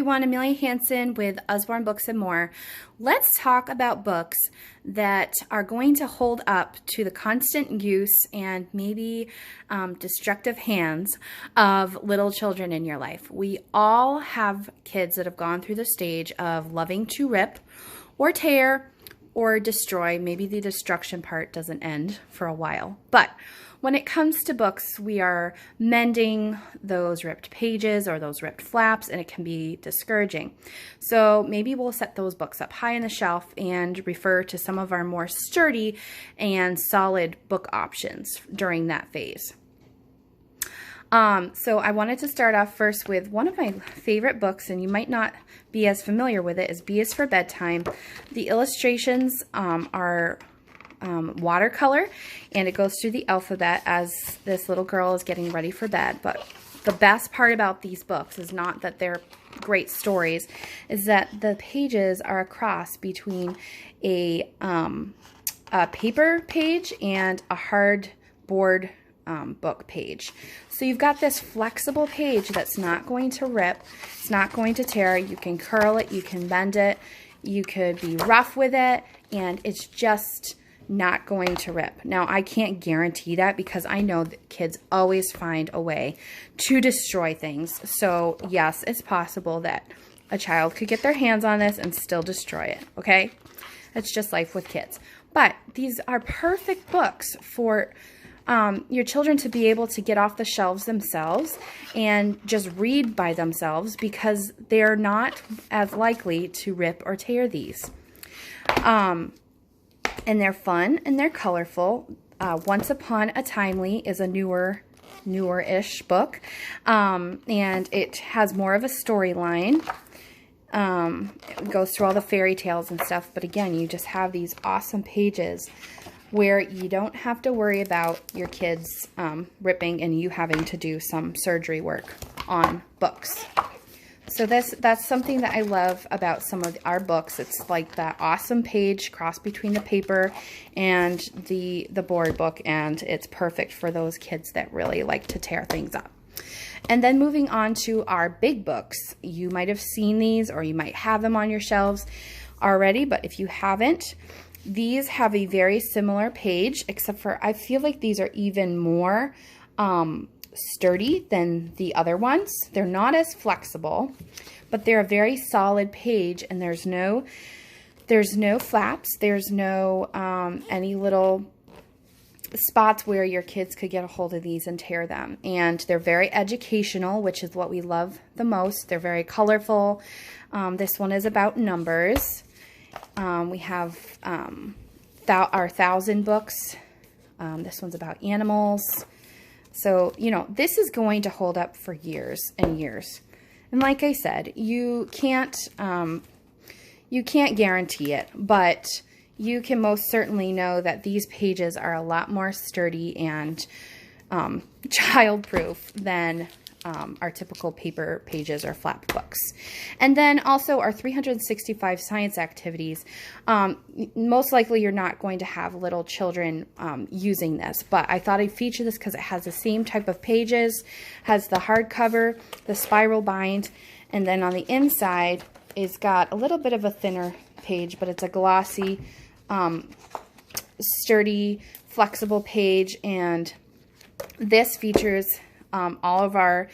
Everyone, Amelia Hansen with Usborne Books and More. Let's talk about books that are going to hold up to the constant use and maybe destructive hands of little children in your life. We all have kids that have gone through the stage of loving to rip or tear or destroy. Maybe the destruction part doesn't end for a while, but when it comes to books, we are mending those ripped pages or those ripped flaps, and it can be discouraging. So maybe we'll set those books up high on the shelf and refer to some of our more sturdy and solid book options during that phase. So I wanted to start off first with one of my favorite books, and you might not be as familiar with it, is B is for Bedtime. The illustrations are watercolor, and it goes through the alphabet as this little girl is getting ready for bed. But the best part about these books is not that they're great stories, is that the pages are a cross between a paper page and a hardboard book page. So you've got this flexible page that's not going to rip, it's not going to tear. You can curl it, you can bend it, you could be rough with it, and it's just not going to rip. Now, I can't guarantee that because I know that kids always find a way to destroy things. So yes, it's possible that a child could get their hands on this and still destroy it, okay? That's just life with kids. But these are perfect books for your children to be able to get off the shelves themselves and just read by themselves because they're not as likely to rip or tear these. And they're fun and they're colorful. Once Upon a Timely is a newer-ish book, and it has more of a storyline. It goes through all the fairy tales and stuff, but again, you just have these awesome pages where you don't have to worry about your kids ripping and you having to do some surgery work on books. So that's something that I love about some of our books. It's like that awesome page cross between the paper and the board book, and it's perfect for those kids that really like to tear things up. And then moving on to our big books. You might have seen these or you might have them on your shelves already, but if you haven't, these have a very similar page, except for I feel like these are even more sturdy than the other ones. They're not as flexible, but they're a very solid page, and there's no flaps, there's no any little spots where your kids could get a hold of these and tear them. And they're very educational, which is what we love the most. They're very colorful. This one is about numbers. We have our 1,000 books. This one's about animals. So, you know, this is going to hold up for years and years. And like I said, you can't guarantee it, but you can most certainly know that these pages are a lot more sturdy and child-proof than our typical paper pages or flap books. And then also our 365 science activities. Most likely you're not going to have little children using this, but I thought I'd feature this because it has the same type of pages, has the hardcover, the spiral bind, and then on the inside it's got a little bit of a thinner page, but it's a glossy, sturdy, flexible page, and this features all of our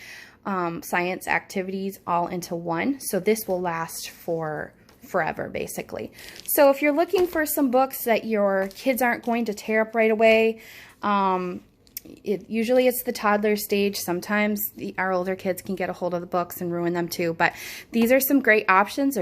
science activities all into one. So this will last for forever, basically. So if you're looking for some books that your kids aren't going to tear up right away, usually it's the toddler stage. Sometimes our older kids can get a hold of the books and ruin them too. But these are some great options.